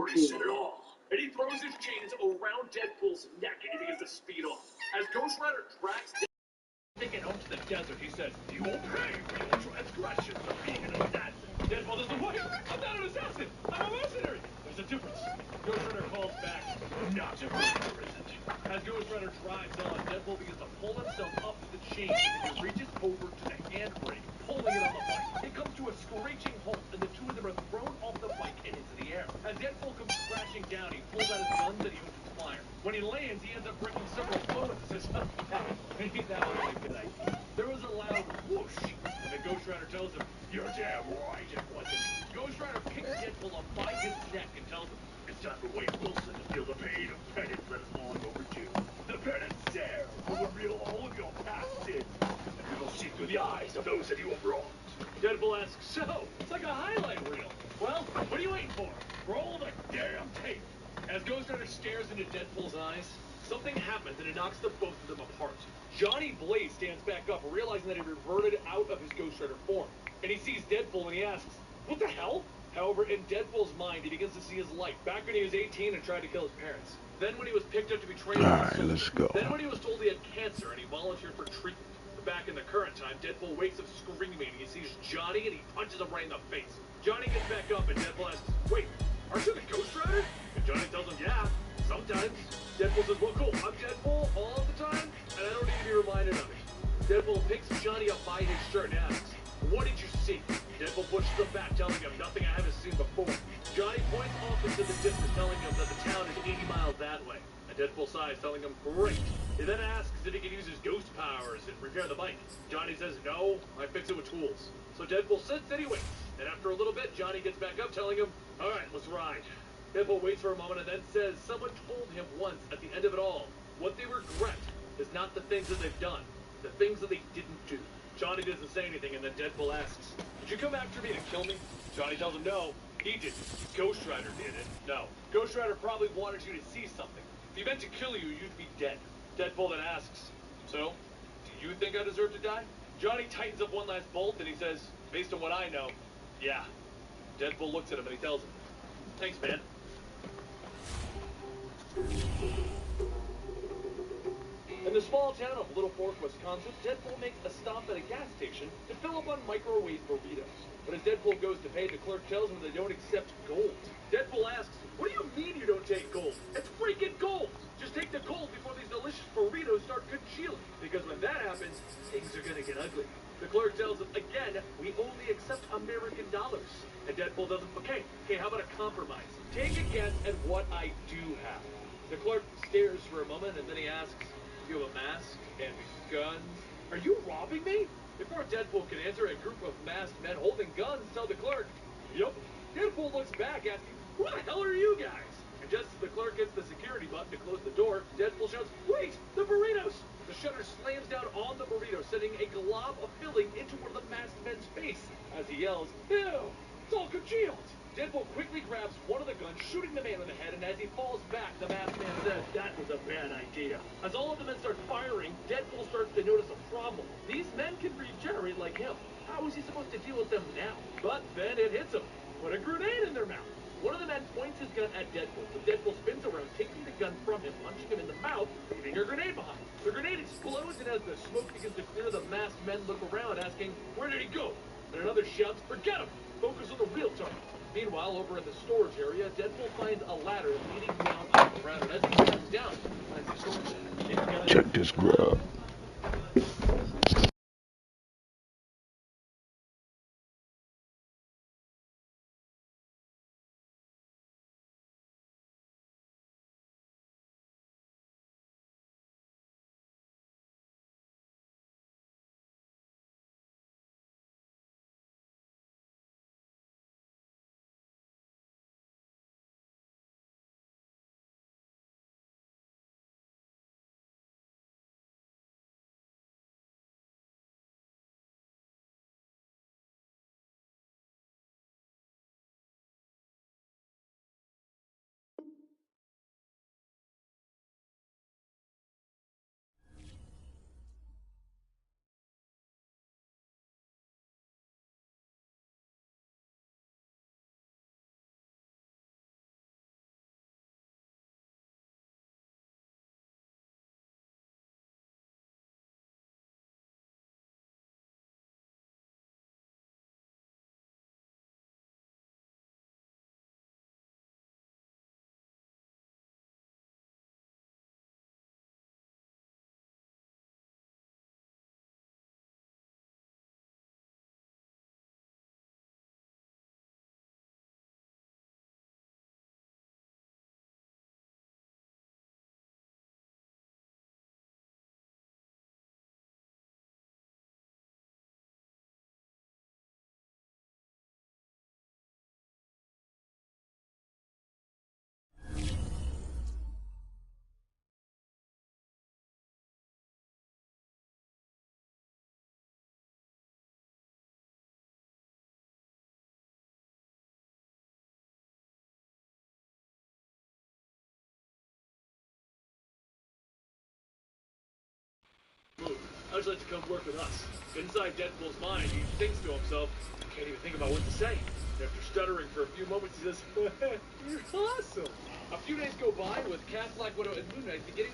worries at all. And he throws his chains around Deadpool's neck and he begins to speed off. As Ghost Rider drags Deadpool out to the desert, he says, "You will pay for your transgressions of being an assassin." Deadpool doesn't wait. "I'm not an assassin. I'm a mercenary." There's a difference. Ghost Rider calls back, "Not if there isn't." As Ghost Rider drives on, Deadpool begins to pull himself up to the chain and he reaches over to the handbrake, pulling it on the bike. It comes to a screeching halt and the two of them are thrown off the bike and into the air. As Deadpool comes crashing down, he pulls out his guns and he opens fire. When he lands, he ends up breaking several bones and says, "Maybe that was a good idea." There was a loud whoosh, and the Ghost Rider tells him, "You're damn right it wasn't." Ghost Rider picks Deadpool up by his neck and tells him, "It's time for Wade Wilson to feel the pain of penance that is long overdue. The penance there will reveal all of your past sins, and we will see through the eyes of those that you have wronged." Deadpool asks, "So, it's like a highlight reel. Well, what are you waiting for? Roll the damn tape." As Ghost Rider stares into Deadpool's eyes, something happens and it knocks the both of them apart. Johnny Blaze stands back up, realizing that he reverted out of his Ghost Rider form. And he sees Deadpool and he asks, "What the hell?" However, in Deadpool's mind, he begins to see his life back when he was 18 and tried to kill his parents. Then when he was picked up to be trained as a soldier. Let's go. Then when he was told he had cancer and he volunteered for treatment. But back in the current time, Deadpool wakes up screaming and he sees Johnny and he punches him right in the face. Johnny gets back up and Deadpool asks, "Wait, aren't you the Ghost Rider?" And Johnny tells him, "Yeah, sometimes." Deadpool says, "Well, cool, I'm Deadpool all the time, and I don't need to be reminded of it." Deadpool picks Johnny up by his shirt and asks, "What did you see?" Deadpool pushes him back, telling him, "Nothing I haven't seen before." Johnny points off into the distance, telling him that the town is 80 miles that way. And Deadpool sighs, telling him, "Great." He then asks if he can use his ghost powers and repair the bike. Johnny says, "No, I fix it with tools." So Deadpool sits and he waits. And after a little bit, Johnny gets back up, telling him, "All right, let's ride." Deadpool waits for a moment and then says someone told him once at the end of it all, what they regret is not the things that they've done, the things that they didn't do. Johnny doesn't say anything, and then Deadpool asks, "Did you come after me to kill me?" Johnny tells him, "No, he didn't. Ghost Rider did it." "No, Ghost Rider probably wanted you to see something. If he meant to kill you, you'd be dead." Deadpool then asks, "So, do you think I deserve to die?" Johnny tightens up one last bolt, and he says, "Based on what I know, yeah." Deadpool looks at him, and he tells him, "Thanks, man." In the small town of Little Fork, Wisconsin, Deadpool makes a stop at a gas station to fill up on microwave burritos. But as Deadpool goes to pay, the clerk tells him they don't accept gold. Deadpool asks, "What do you mean you don't take gold? It's freaking gold! Just take the gold before these delicious burritos start congealing. Because when that happens, things are gonna get ugly." The clerk tells him, again, "We only accept American dollars." And Deadpool doesn't, okay, how about a compromise? Take a guess at what I do have." The clerk stares for a moment and then he asks, "You have a mask and guns? Are you robbing me?" Before Deadpool can answer, a group of masked men holding guns tell the clerk, "Yup." Deadpool looks back, asking, "Who the hell are you guys?" And just as the clerk hits the security button to close the door, Deadpool shouts, "Wait, the burritos!" The shutter slams down on the burrito, sending a glob of filling into one of the masked men's face. As he yells, "Ew, it's all congealed!" Deadpool quickly grabs one of the guns, shooting the man in the head, and as he falls back, the masked man says, "That was a bad idea." As all of the men start firing, Deadpool starts to notice a problem. These men can regenerate like him. How is he supposed to deal with them now? But then it hits him. Put a grenade in their mouth. One of the men points his gun at Deadpool, but Deadpool spins around, taking the gun from him, punching him in the mouth, leaving a grenade behind. The grenade explodes, and as the smoke begins to clear, the masked men look around, asking, "Where did he go?" And another shouts, "Forget him! Focus on the real target." Meanwhile, over in the storage area, Deadpool finds a ladder leading down underground, and as he climbs down, finds the storage. Check this grub. How'd you like to come work with us? Inside Deadpool's mind, he thinks to himself, I can't even think about what to say. After stuttering for a few moments, he says, you're awesome. A few days go by with Cat, Black Widow, and Moon Knight beginning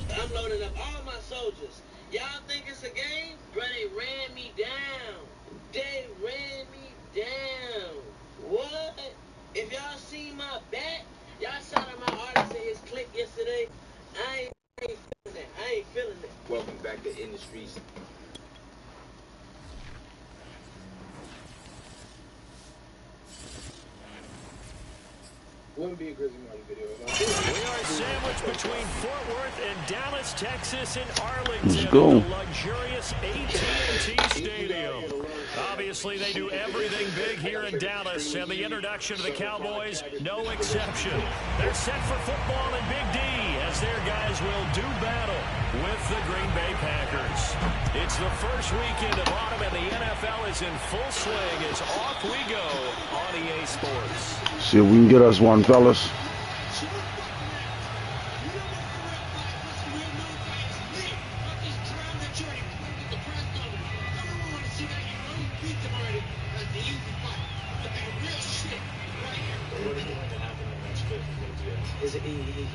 to... I'm loading up all my soldiers. Y'all think it's a game? Bro, they ran me down. They ran me down. What? If y'all seen my back, y'all saw that my artist in his clip yesterday. I ain't feeling that. I ain't feeling that. Welcome back to Industries. Wouldn't be a Grizzly Marty video about this. We are sandwiched between Fort Worth and Dallas, Texas, and Arlington. Let's go. The luxurious AT&T Stadium. Obviously, they do everything big here in Dallas, and the introduction of the Cowboys, no exception. They're set for football in Big D, as their guys will do battle with the Green Bay Packers. It's the first weekend of autumn, and the NFL is in full swing as off we go on EA Sports. See if we can get us one, fellas.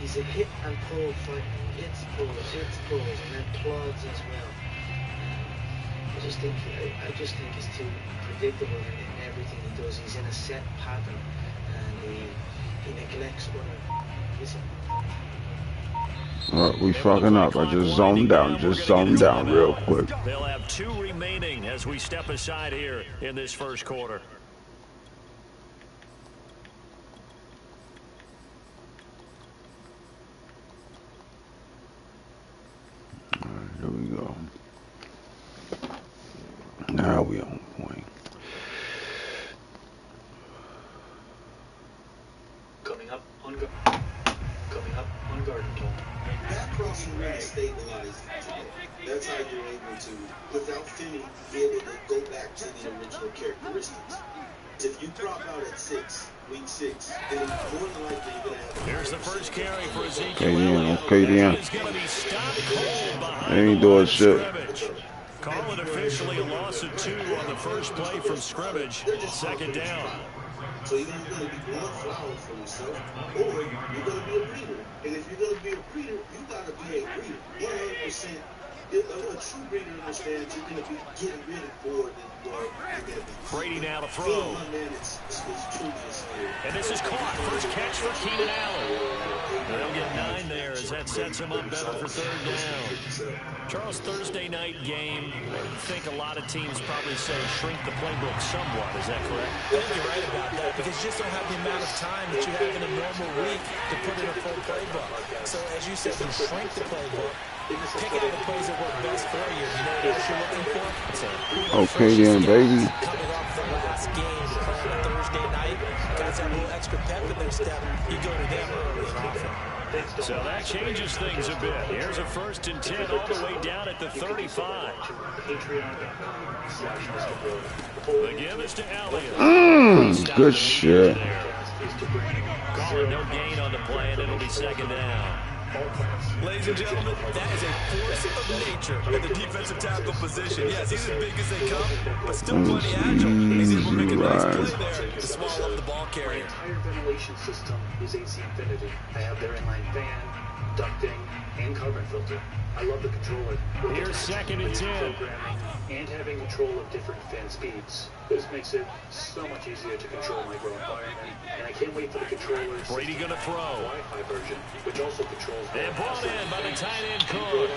He's a hit and pull fight. Hits, pulls, and then plods as well. I just think it's too predictable in everything he does. He's in a set pattern, and he neglects other. Listen. All right, we fucking up. I just zoned down real quick. They'll have 2 remaining as we step aside here in this first quarter. Here we go. Now we on point. Coming up on Garden Tone. That crossing really stabilized today. That's how you're able to, without feeling, be able to go back to the original characteristics. If you drop out at week 6, then more than likely you're going to have... Here's the first carry for Ezekiel. Okay, then. They ain't doing shit. Call it officially a loss of 2 on the first play from scrimmage. Second down. So either you're going to be growing flowers for yourself, or you're going to be a breeder. And if you're going to be a breeder, you got to be a breeder. 100%. A true breeder understands you're going to be getting rid of more than you are going to be. Brady now to throw. And this is caught. First catch for Keenan Allen. They'll get 9 there as that sets him up better for third down. Charles, Thursday night game, I think a lot of teams probably say shrink the playbook somewhat. Is that correct? I think you're right about that because you just don't have the amount of time that you have in a normal week to put in a full playbook. So as you said, you shrink the playbook. Pick out the plays that work best for you. You know what you're looking for? Okay then, baby. Coming off the last game, playing on Thursday night, guys have a little extra pep in their step. You go to them early and often. So that changes things a bit. Here's a 1st and 10 all the way down at the 35. The give is to Elliott. Good shit. Calling no gain on the play, and it'll be second down. Ladies and gentlemen, that is a force of nature in the defensive tackle position. Yes, he's as big as they come, but still plenty agile. And he's able to make a nice play there to swallow up the ball carrier. The entire ventilation system is AC Infinity. I have their inline fan, ducting, and carbon filter. I love the controller. Here's 2nd and 10. Programming and having control of different fan speeds. This makes it so much easier to control micro environment. And I can't wait for the controllers. Brady gonna throw. Wi-Fi version, which also controls. And brought in by the tight end Cook.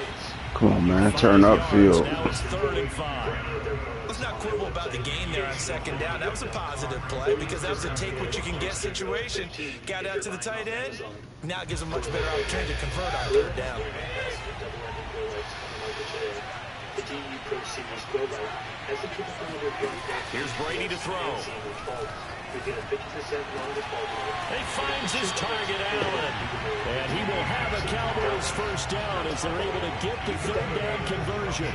Come on, man. Turn upfield. Now it's 3rd and 5. Let's not quibble about the gain there on second down. That was a positive play because that was a take what you can get situation. Got out to the tight end. Now it gives a much better opportunity to convert on 3rd down. Here's Brady to throw. He finds his target, Allen. And he will have a Cowboys 1st down as they're able to get the 3rd down conversion.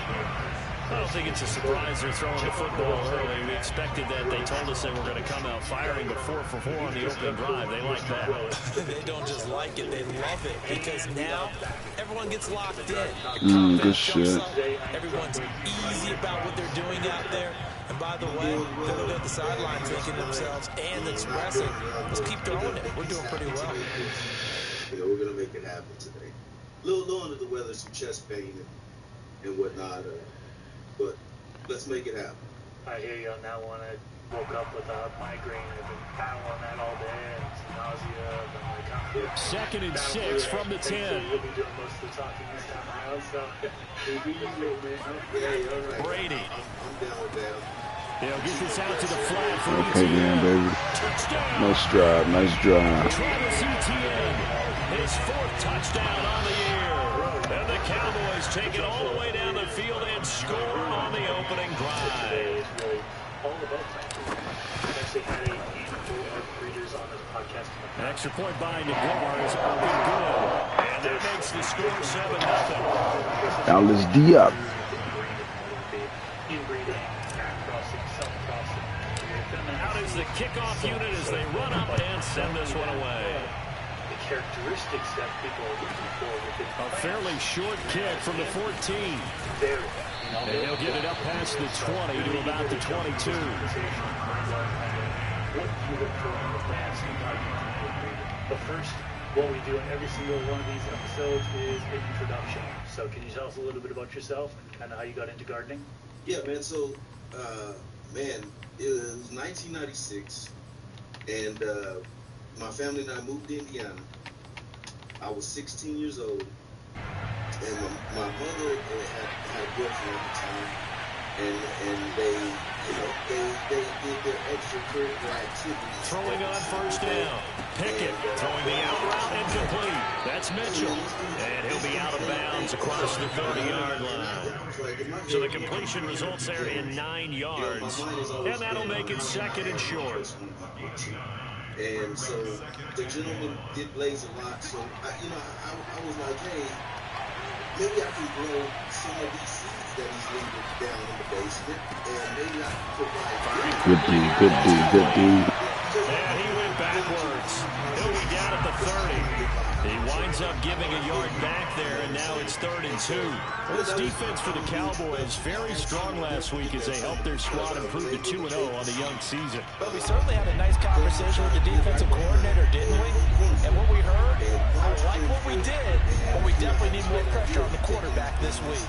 I don't think it's a surprise they're throwing the football early. We expected that. They told us they were going to come out firing, but 4 for 4 on the opening drive. They like that. They don't just like it, they love it, because now everyone gets locked in. Good shit. Everyone's easy about what they're doing out there. And by the way, they're looking at the sidelines thinking to themselves and expressing, let's keep throwing it. We're doing pretty well. You know, we're going to make it happen today. A little under the weather, some chest pain and whatnot, but let's make it happen. I hear you on that one. I woke up with a migraine. I've been battling that all day and some nausea. I'm like, 2nd and 6 from the 10. We'll be doing most of the talking this time around, so Brady. I'm down with that. They'll get this out to the flat for Okay, then, baby. Touchdown. Nice drive. Nice drive. Travis Etienne, his 4th touchdown on the year. And the Cowboys take it all the way down the field and score on the opening drive. It's really all about that. I've actually had a handful of readers on this podcast. An extra point by Nagar is up and good. And that makes the score 7-0. Alice Diop. Out is the kickoff unit as they run up and send this one away. The characteristics that people are looking for within A fairly short kick from the 14. very. And he'll get it up past the 20 to about the 22. What you look for in the past and how you can agree. But first, what we do in every single one of these episodes is an introduction. So can you tell us a little bit about yourself and kind of how you got into gardening? Yeah, man. So, man, it was 1996, and my family and I moved to Indiana. I was 16 years old, and my mother had a girlfriend at the time, and they, you know, they did their extracurricular activities. Throwing on 1st down. Pickett throwing the out route incomplete. That's Mitchell. And he'll be out of bounds across the 30-yard line. So the completion results there in 9 yards. And that'll make it 2nd and short. And so the gentleman did blaze a lot. So, I was like, hey, maybe I can grow some of these seeds that he's leaving down in the basement. And maybe I can provide. Good D. Good D. Good D. And he went backwards. He'll be down at the 30. He winds up giving a yard back there, and now it's 3rd and 2. Well, this defense for the Cowboys very strong last week as they helped their squad improve to 2-0 on the young season. But we certainly had a nice conversation with the defensive coordinator, didn't we? And what we heard, I like what we did, but we definitely need more pressure on the quarterback this week.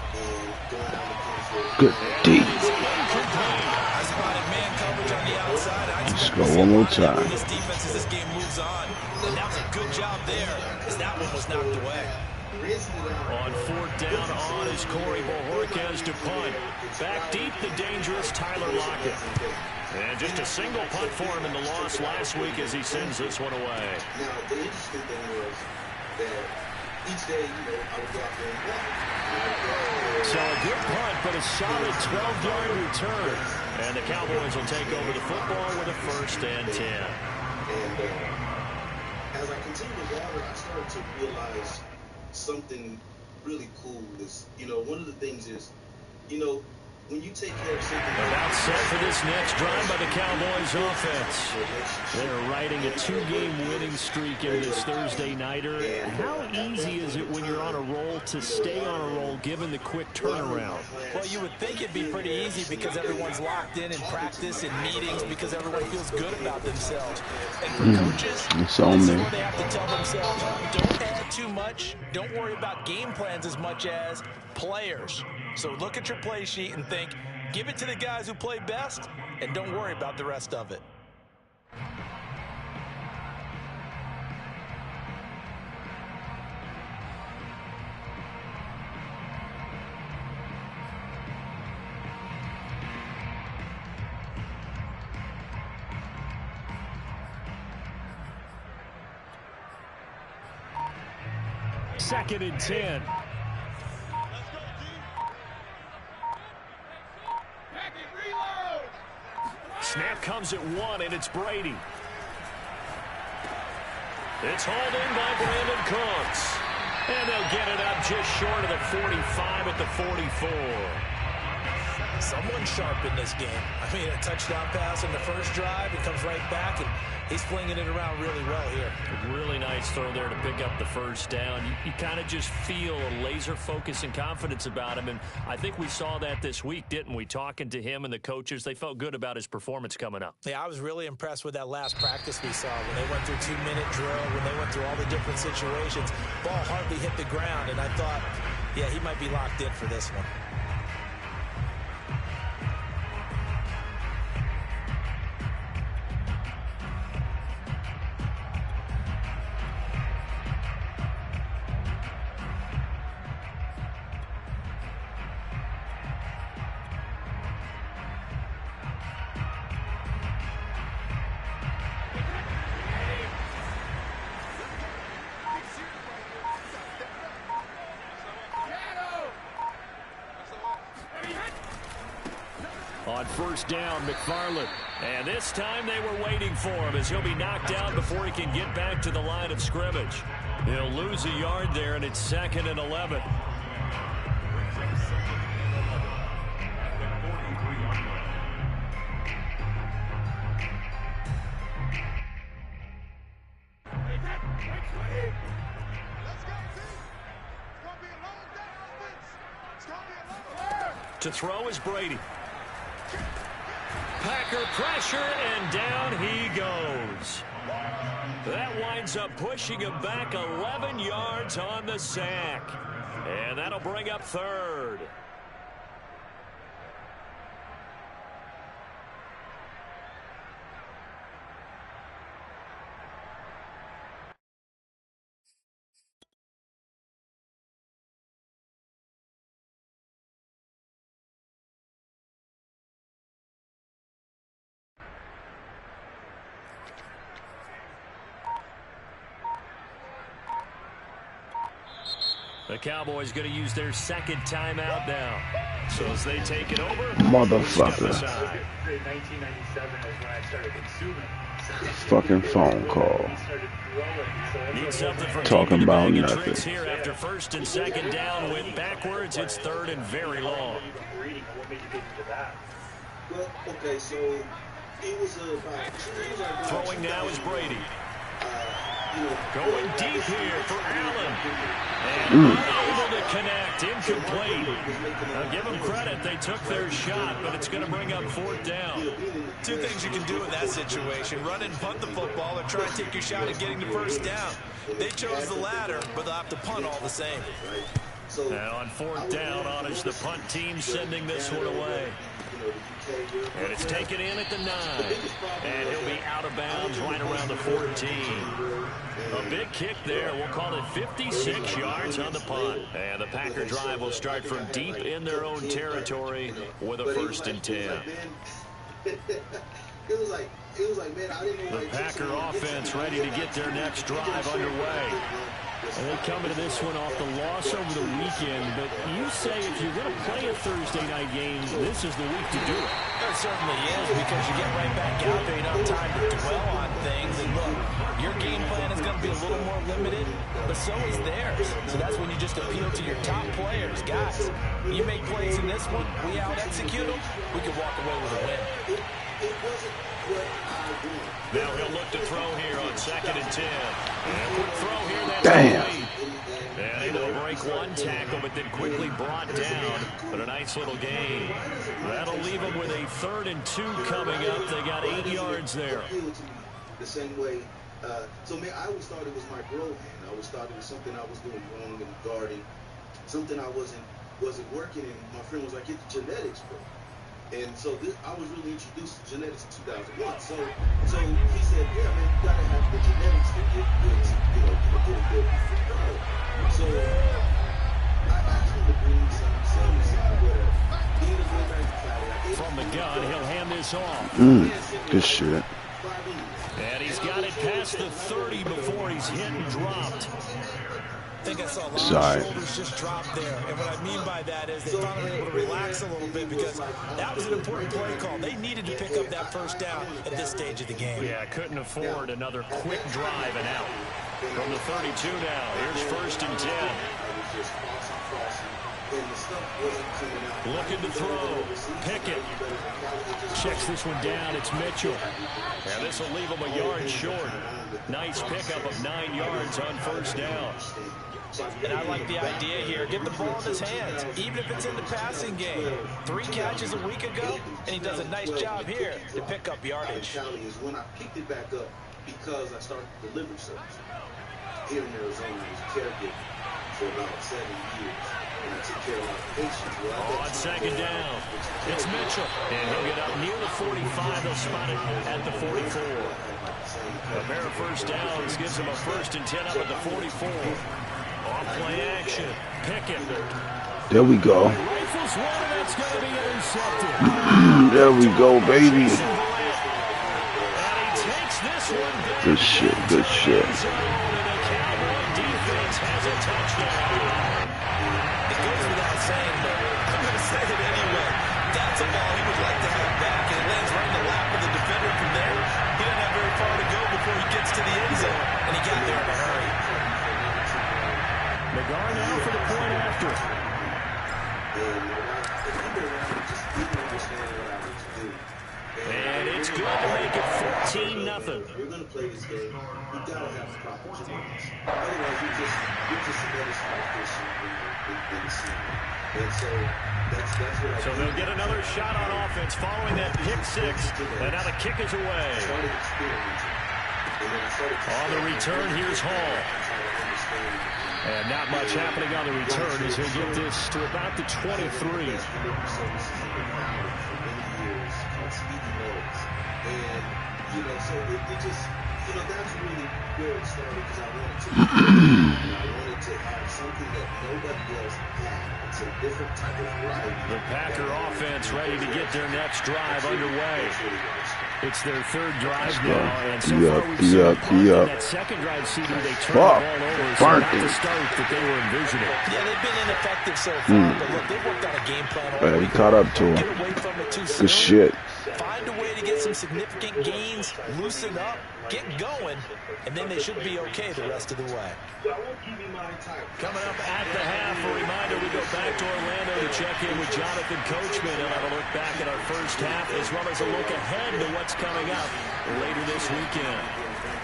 Good D. I spotted man coverage on the outside. Let's go one more time. This defense as this game moves on. And that was a good job there, as that one was knocked away. On 4th down, on is Corey Bojorquez to punt. Back deep, the dangerous Tyler Lockett. And just a single punt for him in the loss last week as he sends this one away. Now, the interesting thing was that each day, I would go out there and walk. So a good punt, but a solid 12-yard return. And the Cowboys will take over the football with a 1st and 10. And as I continued to water, I started to realize something really cool is, one of the things is, when you take care of something. About set for this next drive by the Cowboys offense. They're riding a 2-game winning streak in this Thursday nighter. How easy is it when you're on a roll to stay on a roll given the quick turnaround? Well, you would think it'd be pretty easy because everyone's locked in practice and meetings because everyone feels good about themselves. And for coaches, this is where they have to tell themselves, don't add too much, don't worry about game plans as much as players. So look at your play sheet and think, give it to the guys who play best, and don't worry about the rest of it. Second and 10. Snap comes at 1, and it's Brady. It's hauled in by Brandon Cooks. And they'll get it up just short of the 45 at the 44. Someone's sharp in this game. I mean, a touchdown pass in the first drive, it comes right back, and he's flinging it around really well here. A really nice throw there to pick up the first down. You kind of just feel a laser focus and confidence about him, and I think we saw that this week, didn't we? Talking to him and the coaches, they felt good about his performance coming up. Yeah, I was really impressed with that last practice we saw when they went through 2-minute drill, when they went through all the different situations. Ball hardly hit the ground, and I thought, yeah, he might be locked in for this one. On first down, McFarland. And this time they were waiting for him as he'll be knocked out before he can get back to the line of scrimmage. He'll lose a yard there, and it's 2nd and 11. To throw is Brady. Packer pressure, and down he goes. That winds up pushing him back 11 yards on the sack. And that'll bring up 3rd. The Cowboys going to use their 2nd timeout now. So as they take it over, motherfucker. 1997 is when I started consuming. Fucking phone call. Need something from Talking about nothing. nothing. Here after 1st and 2nd down, went backwards. It's 3rd and very long. Well, okay, so it was about Throwing now is Brady. Going deep here for Allen. And unable to connect. Incomplete. Now give them credit. They took their shot, but it's going to bring up 4th down. Two things you can do in that situation: run and punt the football, or try and take your shot at getting the first down. They chose the latter, but they'll have to punt all the same. And on 4th down, honors the punt team sending this one away. And it's taken in at the 9. And he'll be out of bounds right around the 14. A big kick there. We'll call it 56 yards on the punt. And the Packer drive will start from deep in their own territory with a 1st and 10. The Packer offense ready to get their next drive underway. And they come into this one off the loss over the weekend, but you say if you're going to play a Thursday night game, this is the week to do it. It certainly is, because you get right back out there. You don't have time to dwell on things. And look, your game plan is going to be a little more limited, but so is theirs. So that's when you just appeal to your top players. Guys, you make plays in this one, we out-execute them, we can walk away with a win. It wasn't what I wanted. Now he'll look to throw here on 2nd and 10. And quick throw here. That's Damn. And able to break one tackle, but then quickly brought down. But a nice little gain. That'll leave them with a 3rd and 2 coming up. They got 8 yards there. The same way. So, man, I always thought it was my grow hand. I always thought it was something I was doing wrong in guarding. Something I wasn't working. And my friend was like, get the genetics, bro. And so I was really introduced to genetics in 2001. So he said, yeah, man, you gotta have the genetics to get good, get a good guard. So I asked him to bring me some whatever. He ended up going back to Cali. From the gun, he'll hand this off. Good shit. And he's got it past the 30 before he's hit and dropped. I think I saw a lot of shoulders just drop there. And what I mean by that is they finally were able to relax a little bit, because that was an important play call. They needed to pick up that first down at this stage of the game. Yeah, couldn't afford another quick drive and out. From the 32 now, here's 1st and 10. and the stuff wasn't coming out. Looking to throw. Pickett checks this one down. It's Mitchell. And this will leave him a yard short. Nice pickup of 9 yards on first down. And I like the idea here. Get the ball in his hands, even if it's in the passing game. 3 catches a week ago, and he does a nice job here to pick up yardage. Is when I picked it back up because I started to deliver service. Here in Arizona, I was a caregiver for about 7 years. And I took care of a lot of patients. On second down, it's Mitchell. And he'll get up near the 45. They'll spot it at the 44. A pair of first downs gives him a 1st and 10 up at the 44. Off play action. Pickett. There we go. Rifles one, and it's going to be intercepted. There we go, baby. And he takes this one back. Good shit, good shit. And the Cowboy defense has a touchdown. It goes without saying, but I'm going to say it anyway. That's a ball he would like to have back, and it lands right in the lap of the defender from there. He doesn't have very far to go before he gets to the end zone, and he got there in a hurry. Nagar now for the point after. And it's good to make it 14-0. You're going to play this game. You got to have proper genetics. Otherwise, you're just another small fish in the sea. And so that's what I So they'll get another shot on offense following that pick 6. And now the kick is away. On the return, here's Hall. And not much happening on the return as he'll get this to about the 23. And, so it just, that's really where it started because I wanted to have something that nobody else had. It's a different type of variety. The Packer offense ready to get their next drive underway. It's their 3rd drive now, and so far we've seen that second drive CD they turned the ball over, so not the start that they were envisioning. Yeah, they've been ineffective so far, but look, they've worked on a game plan all He caught up to him. Get away from it too soon. Good shit. Find a way to get some significant gains, loosen up, get going, and then they should be okay the rest of the way. Coming up at the half, a reminder, we go back to Orlando to check in with Jonathan Coachman and have a look back at our first half as well as a look ahead to what's coming up later this weekend.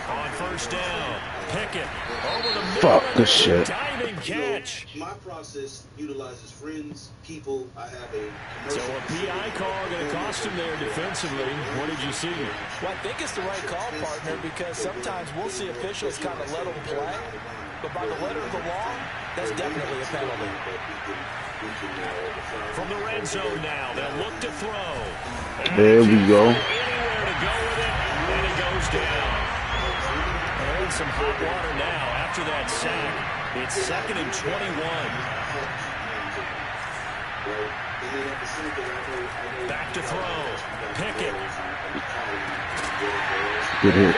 On first down, Pickett over the middle. Fuck, good shit. Diving catch. My process utilizes friends, people. I have a So a PI call going to cost him there defensively. What did you see? Well, I think it's the right call, partner, because sometimes we'll see officials kind of let them play, but by the letter of the law, that's definitely a penalty. From the red zone now, they'll look to throw. There we go. Anywhere to go with it, and it goes down. They're in some hot water now after that sack. It's 2nd and 21. Back to throw. Pickett. Good hit.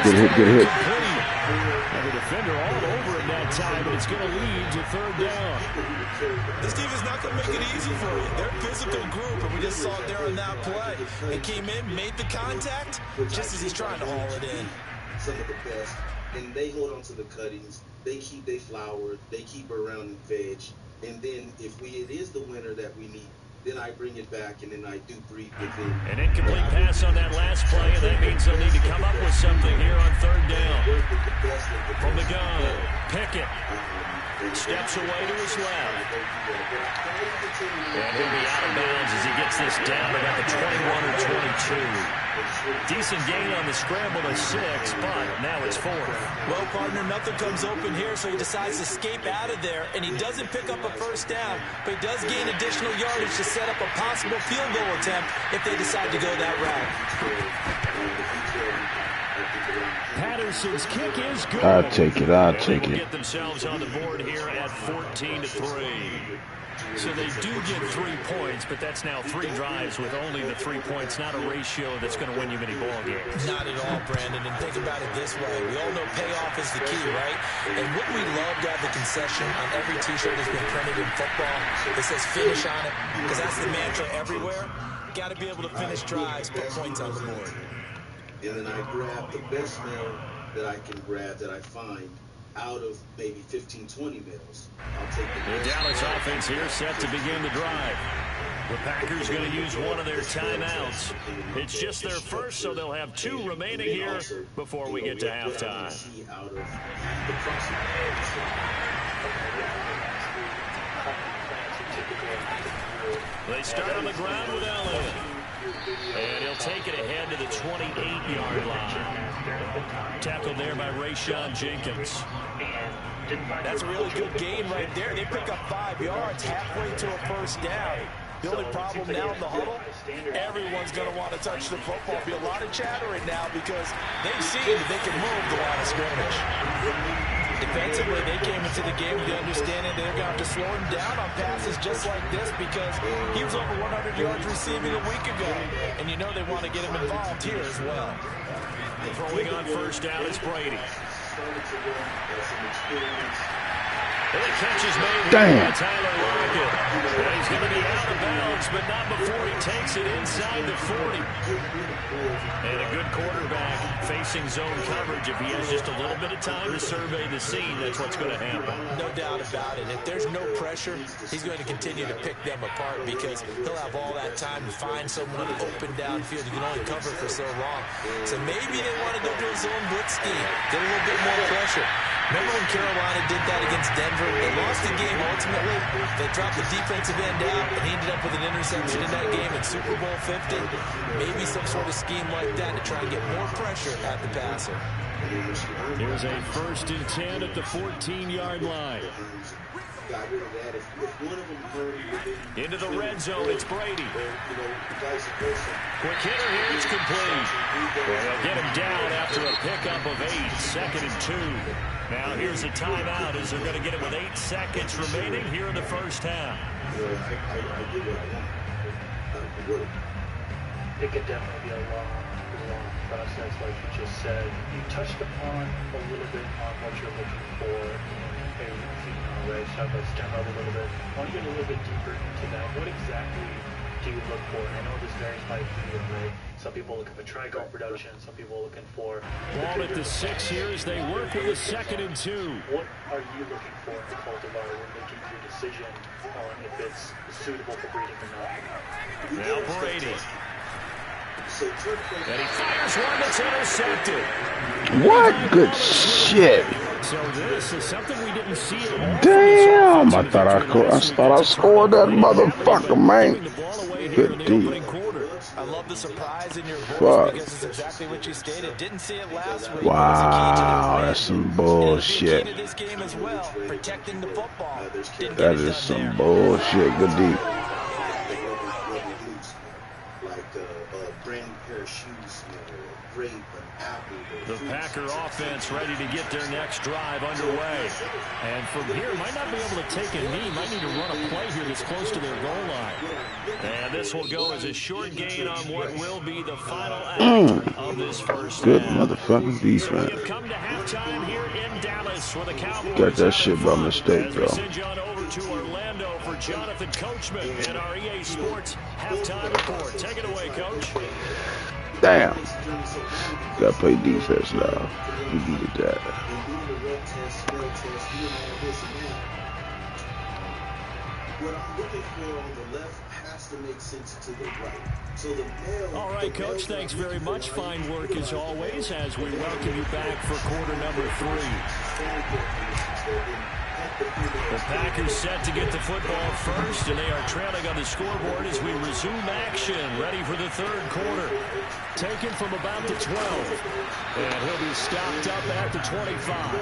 And the defender all over him that time, but it's going to lead to 3rd down. This team is not going to make it easy for you. They're a physical group, and we just saw it there on that play. They came in, made the contact, just as he's trying to haul it in. Some of the best, and they hold on to the cuttings. They keep their flour. They keep it around and veg. And then if it is the winner that we need, then I bring it back, and then I do breathe within. An incomplete pass on that last play, and that means they'll need to come up with something here on 3rd down. From the gun, Pickett steps away to his left. And he'll be out of bounds as he gets this down about the 21 or 22. Decent gain on the scramble to 6, but now it's 4th. Well, partner, nothing comes open here, so he decides to escape out of there, and he doesn't pick up a first down, but he does gain additional yardage to set up a possible field goal attempt if they decide to go that route. Patterson's kick is good. I'll take it. Get themselves on the board here at 14-3. So they do get 3 points, but that's now 3 drives with only the 3 points, not a ratio that's going to win you many ball games. Not at all, Brandon, and think about it this way. We all know payoff is the key, right? And wouldn't we love to have the concession on every T-shirt that's been printed in football that says finish on it? Because that's the mantra everywhere. Got to be able to finish drives, put points on the board. And then I grab the best mail that I can grab, that I find, out of maybe 15, 20 mils. I'll take The Dallas offense here set to begin the drive. The Packers going to use one of their timeouts. It's just their first, so they'll have 2 remaining here before we get to halftime. They start on the ground with Elliott. And he'll take it ahead to the 28-yard line. Tackled there by Rayshon Jenkins. That's a really good gain right there. They pick up 5 yards halfway to a first down. The only problem now in the huddle, everyone's going to want to touch the football. Be a lot of chatter right now because they've seen that they can move the line of scrimmage. Defensively, they came into the game with the understanding they're going to have to slow him down on passes just like this because he was over 100 yards receiving a week ago. And you know they want to get him involved here as well. Throwing on first down is Brady. And the catch is made by Tyler Lockett. And he's going to be out of bounds, but not before he takes it inside the 40. And a good quarterback facing zone coverage. If he has just a little bit of time to survey the scene, that's what's going to happen. No doubt about it. If there's no pressure, he's going to continue to pick them apart because he'll have all that time to find someone open downfield. You can only cover for so long. So maybe they want to go to a zone blitz scheme, get a little bit more pressure. Remember when Carolina did that against Denver? They lost the game ultimately. They dropped the defensive end out, and he ended up with an interception in that game in Super Bowl 50. Maybe some sort of scheme like that to try and get more pressure at the passer. Here's a 1st and 10 at the 14-yard line. Into the red zone, it's Brady. Quick hitter here, it's complete. They'll get him down after a pickup of 8, 2nd and 2. Now here's a timeout as they're going to get it with 8 seconds remaining here in the first half. It could definitely be a long process, like you just said. You touched upon a little bit on what you're looking for in a female race. Let's turn up a little bit. I want to get a little bit deeper into that. What exactly do you look for? And I know this varies by female race. Some people looking for triangle production. Some people looking for... Ball at the 6 here as they work with a 2nd and 2. What are you looking for in a cultivar when making your decision on if it's suitable for breeding or not? Now Brady. And he fires one that's intercepted. What good shit. So this is something we didn't see at all. Damn, I thought I scored that motherfucker, man. Good deal. I love the surprise in your voice because it's exactly what you stated. Didn't see it last week. Wow, that's some bullshit. This game as well, protecting the football. That is some bullshit. Good deal. The Packer offense ready to get their next drive underway. And from here, might not be able to take a knee. Might need to run a play here that's close to their goal line. And this will go as a short gain on what will be the final act of this first Good half. motherfucking defense. We have come to halftime here in Dallas where the Cowboys Got that shit by mistake, though. send John over to Orlando for Jonathan Coachman and our EA Sports halftime report. Take it away, Coach. Damn. Gotta play defense now. We needed that. What I'm looking for on the left has to make sense to the right. So the male. All right, Coach, thanks very much. Fine work as always as we welcome you back for quarter number 3. The Packers set to get the football first, and they are trailing on the scoreboard as we resume action, ready for the 3rd quarter. Taken from about the 12, and he'll be stopped up at the 25.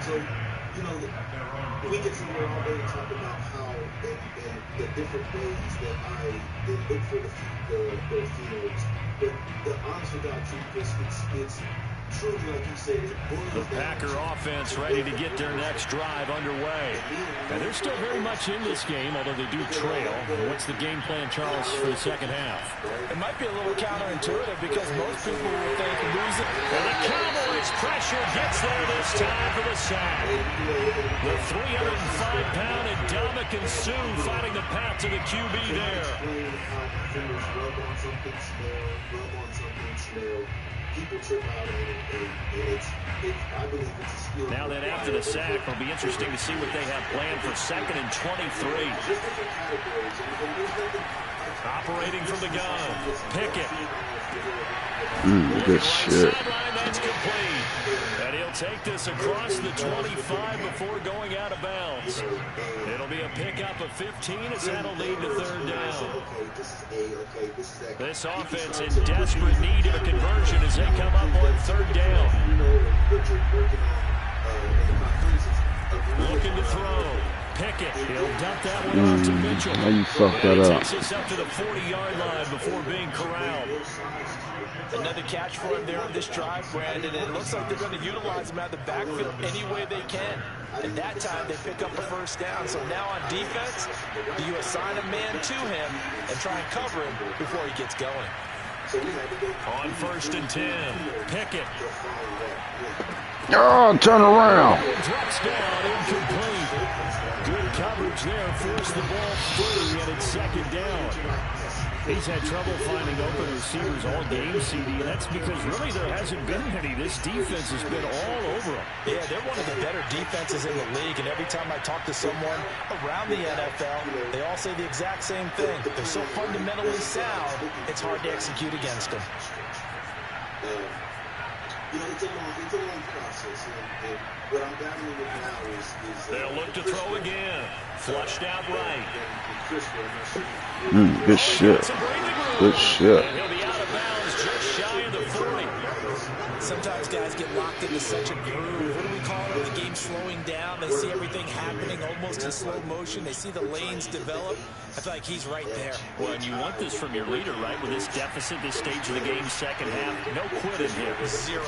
So, you know, we get to where all day and talk about how and the different ways that I look for the females. But the honest to God truth is it's truly, like you said, the Packer offense ready to get their next drive underway. And they're still very much in this game, although they do trail. What's the game plan, Charles, for the second half? It might be a little counterintuitive because most people would think lose it. And the Cowboys pressure gets there this time for the sack. The 305-pound Ndamukong Suh finding the path to the QB there. people trip out on it, and I believe it's a skill. Now then, after the sack, it'll be interesting to see what they have planned for 2nd and 23. Operating from the gun, Pickett. Good shit. That's complete. And he'll take this across the 25 before going out of bounds. It'll be a pickup of 15 as that'll lead to 3rd down. This offense in desperate need of a conversion as they come up on 3rd down. Looking to throw. Pickett, he'll dump that one off to Mitchell. How you fuck that up? Takes us up to the 40-yard line before being corralled. Another catch for him there on this drive, Brandon. And it looks like they're going to utilize him out of the backfield any way they can. And that time they pick up a 1st down. So now on defense, do you assign a man to him and try and cover him before he gets going? On 1st and 10, Pickett. Oh, turn around. Drops down, incomplete. Good coverage there, forced the ball through, and it's 2nd down. He's had trouble finding open receivers all game, CD, and that's because really there hasn't been any. This defense has been all over them. Yeah, they're one of the better defenses in the league, and every time I talk to someone around the NFL, they all say the exact same thing. They're so fundamentally sound, it's hard to execute against them. You know, it's a long process, and what I'm battling with now is they'll look to throw again. Flushed out right. Good shit. Good shit. And he'll be out of bounds just shy of the 40. Sometimes guys get locked into such a groove. What do we call it? The game's slowing down. They see everything happening almost in slow motion. They see the lanes develop. I feel like he's right there. Well, and you want this from your leader, right? With this deficit, this stage of the game, 2nd half. No quitting here. 0.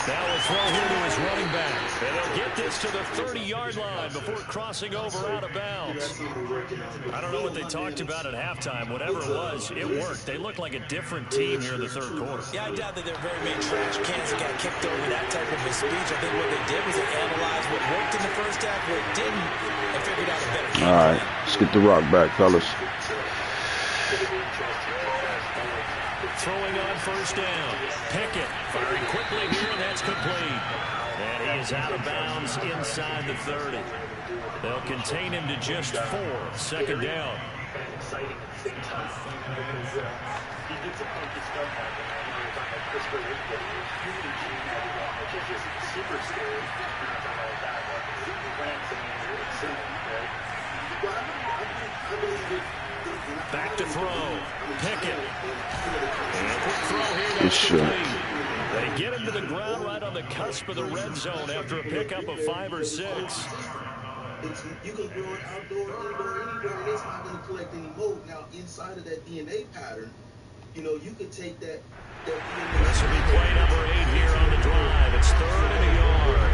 Now a throw here to his running back. And he'll get this to the 30-yard line before crossing over out of bounds. I don't know what they talked about at halftime. Whatever it was, it worked. They look like a different team here in the 3rd quarter. Yeah, I doubt that they're very many trash cans that got kicked over that type of a speech. I think what they did was they analyzed what worked in the 1st half, what didn't, and figured out a better game. All right, let's get the rock back, fellas. Throwing on 1st down. Pickett firing quickly here, and that's complete. And he is out of bounds inside the 30. They'll contain him to just 4. 2nd down. Exciting at the same time because he gets a funky stuff like that. Chris Berry is getting a huge team which is just super scary. We're not talking about that one. Rams, I mean, it's simple, right? I believe it. Back to throw. Pickett. And a quick throw here. Good That's shot. complete. They get him to the ground right on the cusp of the red zone after a pickup of 5 or 6. You can throw it outdoor, indoor, anywhere, and it's not going to collect any mold. Now, inside of that DNA pattern, you know, you could take that DNA. This will be play number 8 here on the drive. It's 3rd and a yard.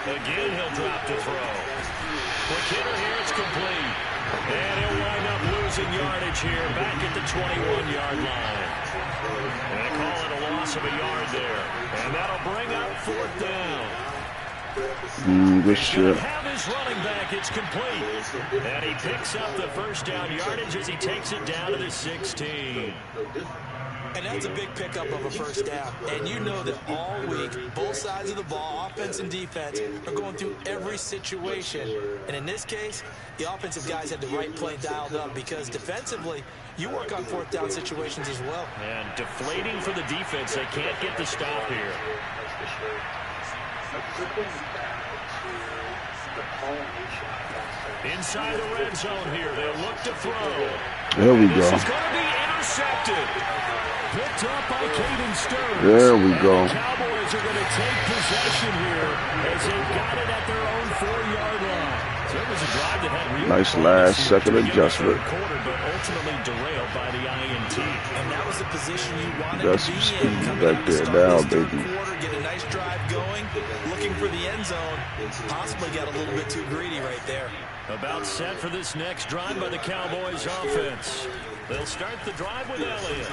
Again, he'll drop to throw. Quick hitter here, it's complete. And he'll wind up losing yardage here back at the 21-yard line. And they call it a loss of a yard there. And that'll bring up 4th down. Good shit. Have his running back, it's complete. And he picks up the 1st down yardage as he takes it down to the 16. And that's a big pickup of a 1st down. And you know that all week, both sides of the ball, offense and defense, are going through every situation. And in this case, the offensive guys had the right play dialed up because defensively, you work on 4th down situations as well. And deflating for the defense. They can't get the stop here. Inside the red zone here. They'll look to throw. There we This go. is going to be intercepted. Picked up by Caden Stearns. There we go. The Cowboys are going to take possession here as they've got it at their own 4-yard line. So it was a drive that had real Nice promise last here second to begin the adjustment. 3rd quarter, but ultimately derailed by the INT. And that was the position you wanted Got to some be speed in. Coming back out to there start now, this 3rd baby. quarter, get a nice drive going, looking for the end zone. Possibly got a little bit too greedy right there. About set for this next drive by the Cowboys offense. They'll start the drive with Elliott.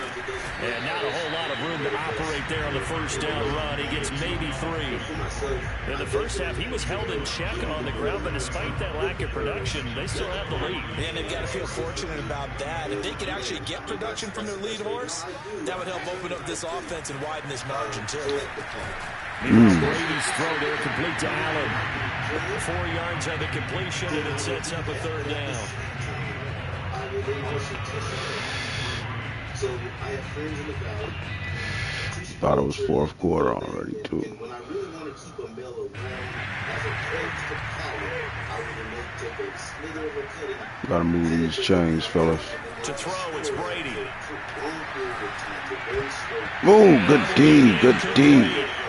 And not a whole lot of room to operate there on the first down run. He gets maybe 3. In the first half, he was held in check on the ground, but despite that lack of production, they still have the lead. And they've got to feel fortunate about that. If they could actually get production from their lead horse, that would help open up this offense and widen this margin, too. Brady's throw there complete to Allen. 4 yards on the completion, and it sets up a third down. So I have friends in the valley. Thought it was fourth quarter already, too. And when I really want to keep a mellow warm, as a extra power, I would take a slither of a cutting. Gotta move these chains, fellas. To throw, it's Brady. Ooh, good D, good D.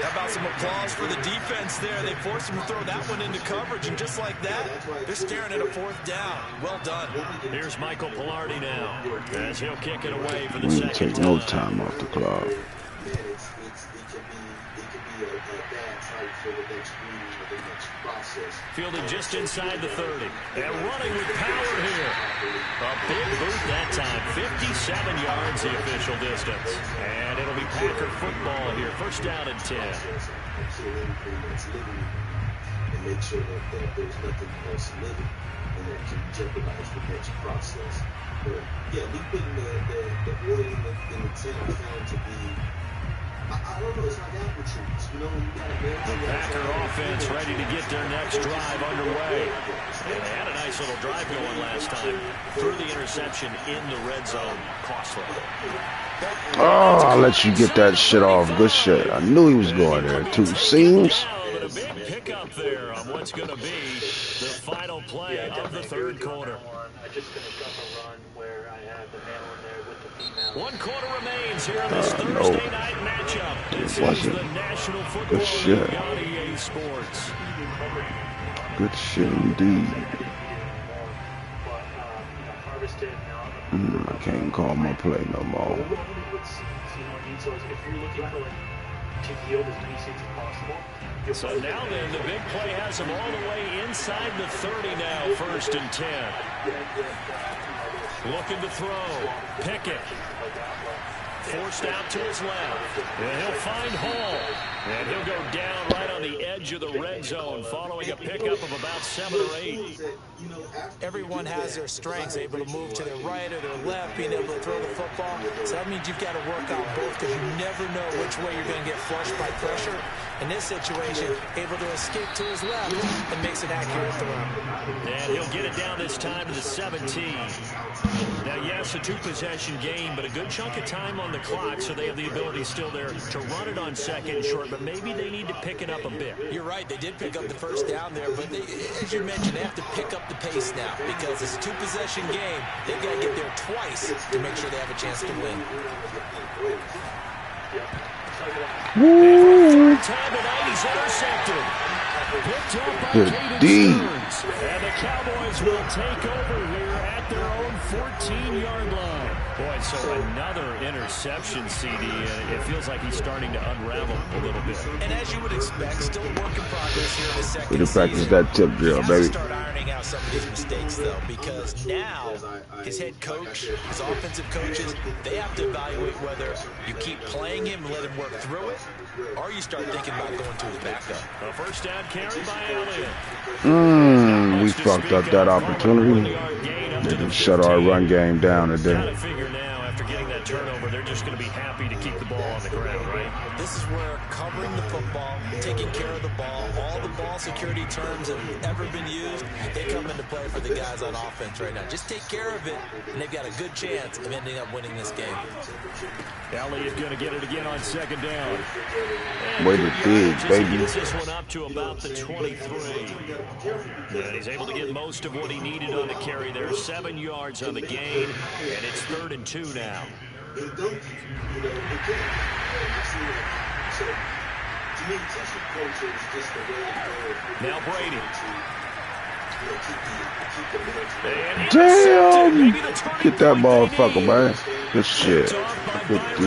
How about some applause for the defense there? They forced him to throw that one into coverage, and just like that, they're staring at a fourth down. Well done. Here's Michael Pilardi now, as he'll kick it away for the We second didn't take time. no time off the clock. It could be a bad fight for the next reading or the next process. Fielded just inside the 30. And running with power here. A big boot that time. 57 yards the official distance. And it'll be Packer football here. First down and 10. And make sure that there's nothing else living and that can jeopardize the next process. But yeah, we putting the oil in the tent I found to be, I don't know, it's like apple trees. You know, you got The Packer offense ready to get their next drive underway. And they had a nice little drive going last time. Threw the interception in the red zone. Costly. Oh, I'll let you get that shit off. Good shit. I knew he was going there. 2 seams. But a big pickup there on what's going to be the final play of the third quarter. I just finished up a run where I had the male in there with the female. 1 quarter remains here in this Thursday night matchup. This is the National Football League on EA Sports. Good shit indeed. I can't call my play no more. So if you're looking for to yield as many seeds as possible. So now then, the big play has him all the way inside the 30 now, 1st and 10. Looking to throw. Pickett. Forced out to his left. And he'll find Hall. And he'll go down right on the edge of the red zone following a pickup of about 7 or 8. Everyone has their strengths, able to move to their right or their left, being able to throw the football. So that means you've got to work out both because you never know which way you're going to get flushed by pressure. In this situation, able to escape to his left and makes an accurate throw. And he'll get it down this time to the 17. Now, yes, a 2-possession game, but a good chunk of time on the clock, so they have the ability still there to run it on 2nd and short, but maybe they need to pick it up a bit. You're right. They did pick up the first down there, but they, as you mentioned, they have to pick up the pace now because it's a 2-possession game. They've got to get there twice to make sure they have a chance to win. Woo! He's intercepted. Picked up by Good Caden D. Stearns. And the Cowboys will take over here at their own 14-yard line. Boy, so another interception, CD, and it feels like he's starting to unravel a little bit. And as you would expect, still a work in progress here in the second Way to practice that tip drill, he has baby. to start ironing out some of his mistakes, though, because now his head coach, his offensive coaches, they have to evaluate whether you keep playing him and let him work through it, or you start thinking about going to his backup. A first down carry by Elliott. We fucked up that opportunity. They didn't shut our run game down today. Got to figure now, after getting that turnover, they're just going to be happy to keep the ball on the ground, right? This is where covering the football, taking care of the ball, all the ball security terms that have ever been used, they come into play for the guys on offense right now. Just take care of it, and they've got a good chance of ending up winning this game. Elliott going to get it again on 2nd down. Way to dig, baby. Gets this one up to about the 23. And he's able to get most of what he needed on the carry there. 7 yards on the gain, and it's 3rd and 2 now. Now Brady. Damn! Get that motherfucker, man. Good shit. Good D.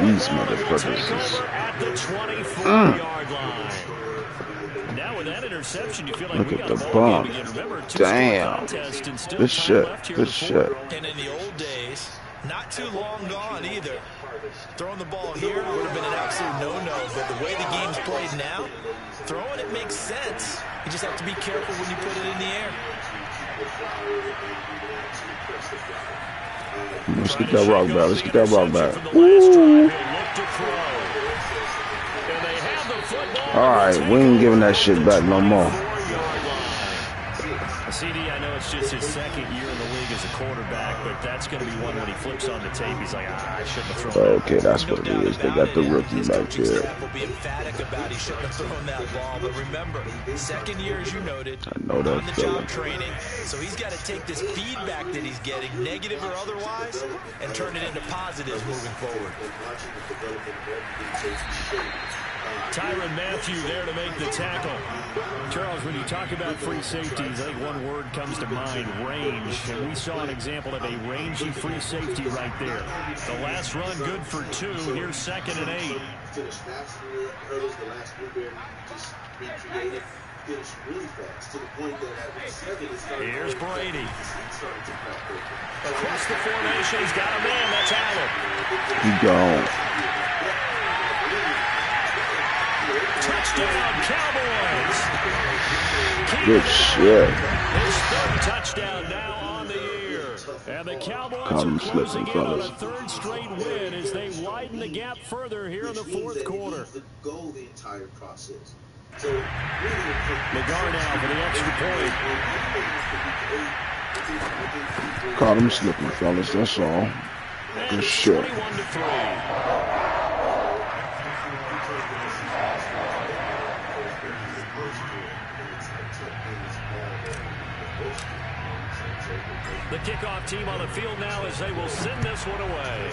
These motherfuckers At the 24-yard line. Now with that interception, you feel like look we at got the a ball bump. game again. Remember, Damn. and still Good time shit. left here Good in the fourth. shit. And in the old days, Not too long gone either. Throwing the ball here would have been an absolute no-no, but the way the game's played now, throwing it makes sense. You just have to be careful when you put it in the air. Let's get that rock back. Let's get that rock back. Woo. All right, we ain't giving that shit back no more. CD, I know it's just his second year in the league as a quarterback, but that's going to be one when he flips on the tape. He's like, I shouldn't have thrown that. Okay, that's what it is. They got the rookie back there. Will be emphatic about he shouldn't have thrown that ball, but remember, second year, as you noted, I know that on the job training, so he's got to take this feedback that he's getting, negative or otherwise, and turn it into positives moving forward. Tyrann Mathieu there to make the tackle. Charles, when you talk about free safeties, I think one word comes to mind, range. And we saw an example of a rangy free safety right there. The last run good for 2. Here's 2nd and 8. Here's Brady. Across the formation, he's got a man. That's Allen. He gone. Touchdown, Cowboys. Good shit. His 3rd touchdown now on the year. And the Cowboys are closing in on a 3rd straight win as they widen the gap further here in the 4th quarter. McGarr now for the extra point. Caught him slipping, fellas. That's all. Good shit. 21-3. The kickoff team on the field now as they will send this one away.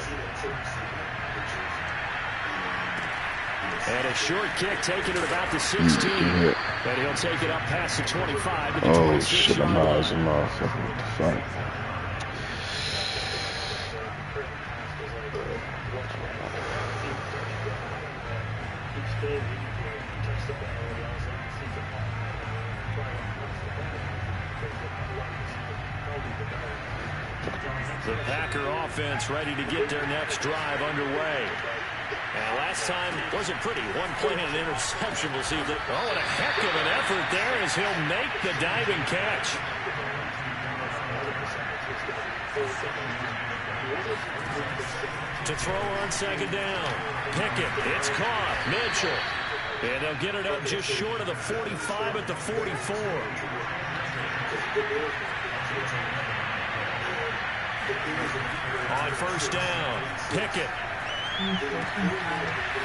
And a short kick taken at about the 16. And he'll take it up past the 25 to the 26. Oh, shit, I'm out as a motherfucker. What the fuck? The Packer offense ready to get their next drive underway. And last time wasn't pretty. One play and an interception. We'll see that. Oh, and a heck of an effort there as he'll make the diving catch. To throw on 2nd down. Pickett. It's caught. Mitchell. And they'll get it up just short of the 45 at the 44. On 1st down, Pickett.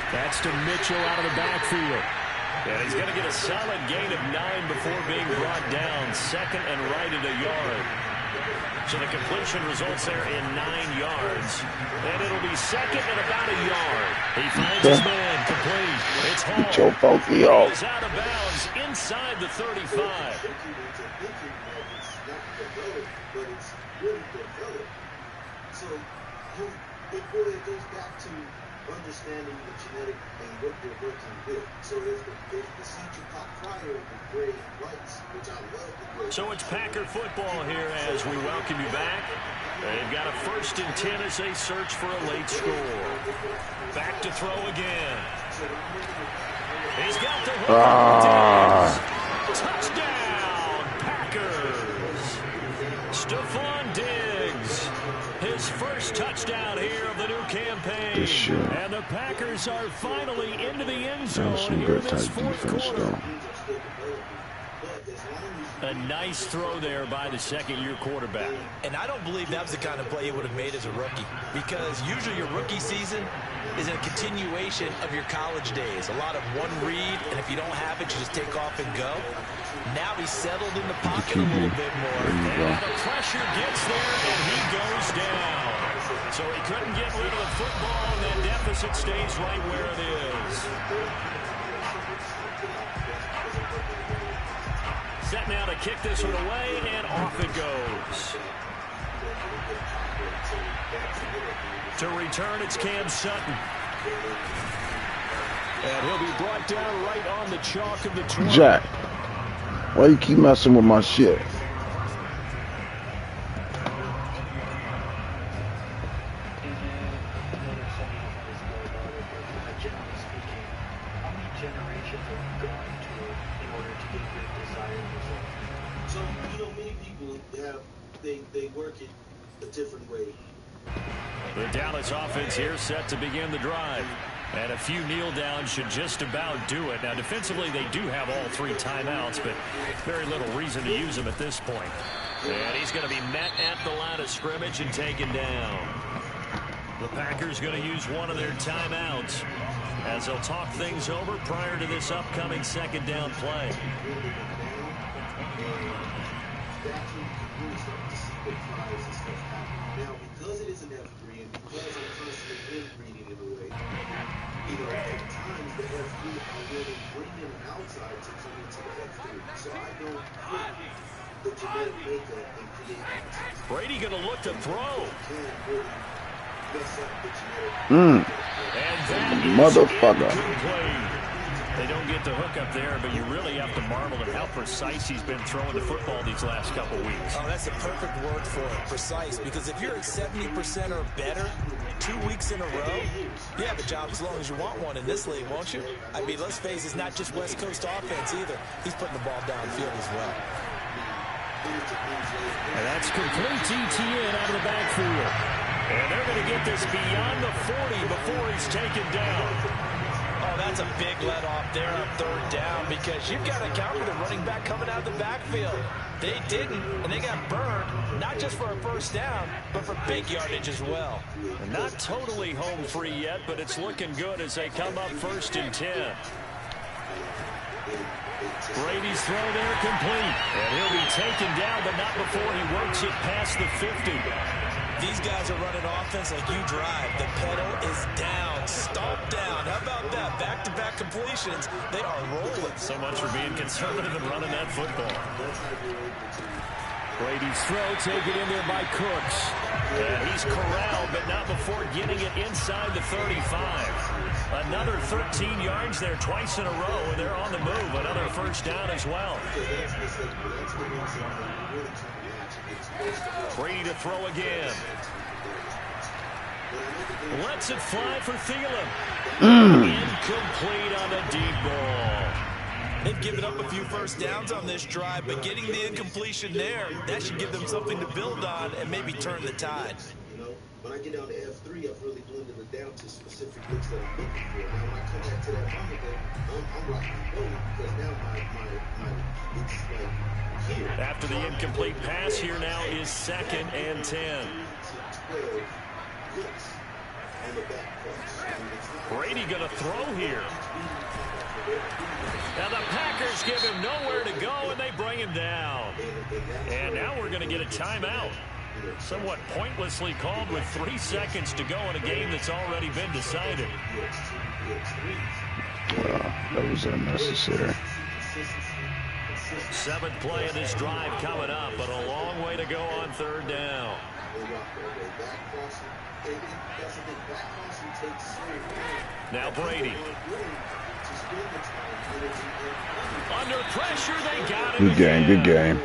That's to Mitchell out of the backfield. And he's going to get a solid gain of 9 before being brought down. 2nd and right at a yard. So the completion results there in 9 yards. And it'll be 2nd and about a yard. He finds his man complete. It's Hall. He's out of bounds inside the 35. So it really goes back to understanding the genetic and what they're working with. So if the seed you pop prior with gray and whites, which I love the gray. So it's Packer football here as we welcome you back. They've got a 1st and 10 as they search for a late score. Back to throw again. He's got the hook. Touchdown, Packers. Stephon Diggs. His 1st touchdown here of the new campaign. And the Packers are finally into the end zone here in this 4th quarter. A nice throw there by the 2nd-year quarterback. And I don't believe that was the kind of play he would have made as a rookie, because usually your rookie season is a continuation of your college days. A lot of one read, and if you don't have it, you just take off and go. Now he's settled in the pocket a little bit more. And the pressure gets there, and he goes down. So he couldn't get rid of the football, and that deficit stays right where it is. Set now to kick this one away, and off it goes. To return, it's Cam Sutton. And he'll be brought down right on the chalk of the 20. Jack, why you keep messing with my shit? they work it a different way. The Dallas offense here set to begin the drive. And a few kneel downs should just about do it. Now, defensively, they do have all 3 timeouts, but very little reason to use them at this point. And he's going to be met at the line of scrimmage and taken down. The Packers going to use one of their timeouts as they'll talk things over prior to this upcoming second down play. Now, because it is an F3 and because I'm constantly inbreeding in a way, at times the F3 are really bringing an outside to come into the F3. So I don't put the genetic makeup and create that. Brady going to look to throw. Mm. And that Motherfucker. They don't get the hook up there, but you really have to marvel at how precise he's been throwing the football these last couple weeks. Oh, that's a perfect word for it, precise, because if you're at 70% or better 2 weeks in a row, you have a job as long as you want one in this league, won't you? I mean, let's face it, it's not just West Coast offense either. He's putting the ball downfield as well. And that's complete ETN out of the backfield. And they're going to get this beyond the 40 before he's taken down. Oh, that's a big let off there on 3rd down because you've got to account for the running back coming out of the backfield. They didn't, and they got burned, not just for a first down, but for big yardage as well. And not totally home free yet, but it's looking good as they come up 1st and 10. Brady's throw there complete. And he'll be taken down, but not before he works it past the 50. These guys are running offense like you drive. The pedal is down, stomped down. How about that? Back-to-back completions. They are rolling. So much for being conservative and running that football. Brady's throw taken in there by Cooks. And he's corralled, but not before getting it inside the 35. Another 13 yards there twice in a row, and they're on the move. Another first down as well. Brady to throw again. Lets it fly for Thielen. Incomplete on the deep ball. They've given up a few first downs on this drive, but getting the incompletion there, that should give them something to build on and maybe turn the tide. When I get down to F3, I've really blended it down to specific looks that I'm looking for. Now, when I come back to that moment, I'm rocking and rolling because now my it's like here. After the incomplete pass here now is 2nd and 10. Brady going to throw here. Now the Packers give him nowhere to go, and they bring him down. And now we're going to get a timeout. Somewhat pointlessly called with 3 seconds to go in a game that's already been decided. That was unnecessary. 7th play of this drive coming up, but a long way to go on 3rd down. Now Brady. Under pressure, they got him. Good game, good game.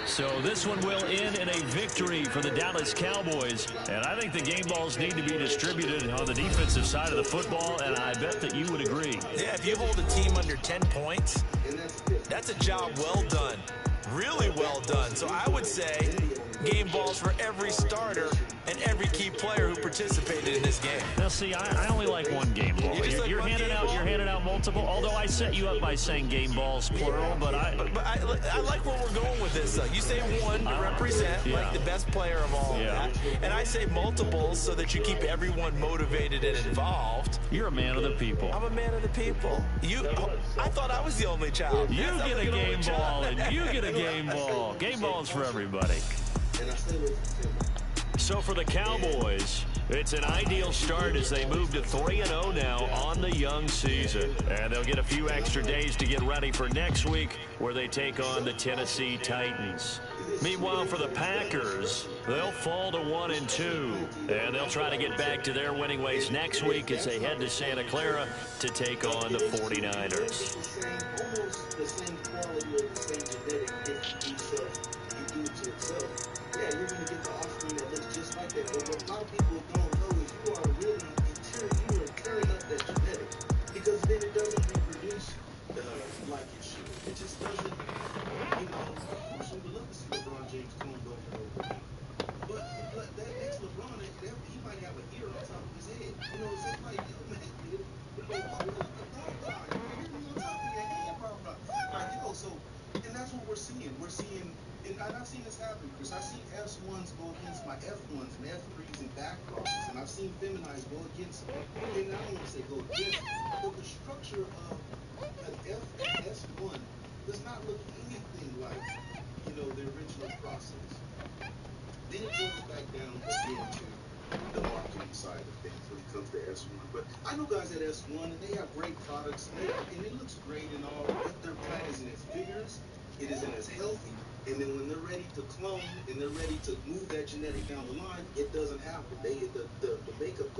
So this one will end in a victory for the Dallas Cowboys. And I think the game balls need to be distributed on the defensive side of the football, and I bet that you would agree. Yeah, if you hold a team under 10 points, that's a job well done. Really well done. So I would say game balls for every starter and every key player who participated in this game. Now, see, I only like one game ball. You're handing out multiple. Although I set you up by saying game balls plural, but I like where we're going with this. You say one to represent like the best player of all of that, and I say multiples so that you keep everyone motivated and involved. You're a man of the people. I'm a man of the people. I thought I was the only child. You get a game ball, and you get a game ball. Game balls for everybody. So for the Cowboys, it's an ideal start as they move to 3-0 now on the young season. And they'll get a few extra days to get ready for next week where they take on the Tennessee Titans. Meanwhile, for the Packers, they'll fall to 1-2. And they'll try to get back to their winning ways next week as they head to Santa Clara to take on the 49ers. Yeah, you're going to get the offspring that looks just like that. But what a lot of people don't know is you are really tearing up that genetic. Because then it doesn't reproduce like it should. It just doesn't, this happen, Chris. I see S1s go against my F1s and F3s and back crosses, and I've seen feminized go against them. And I don't want to say go against them, but the structure of an S1 does not look anything like, the original process. Then it goes back down again to the marketing side of things when it comes to S1. But I know guys at S1 and they have great products and it looks great and all, but their plant isn't as vigorous, it isn't as healthy, and then when they're ready to clone and they're ready to move that genetic down the line, it doesn't happen. The makeup goes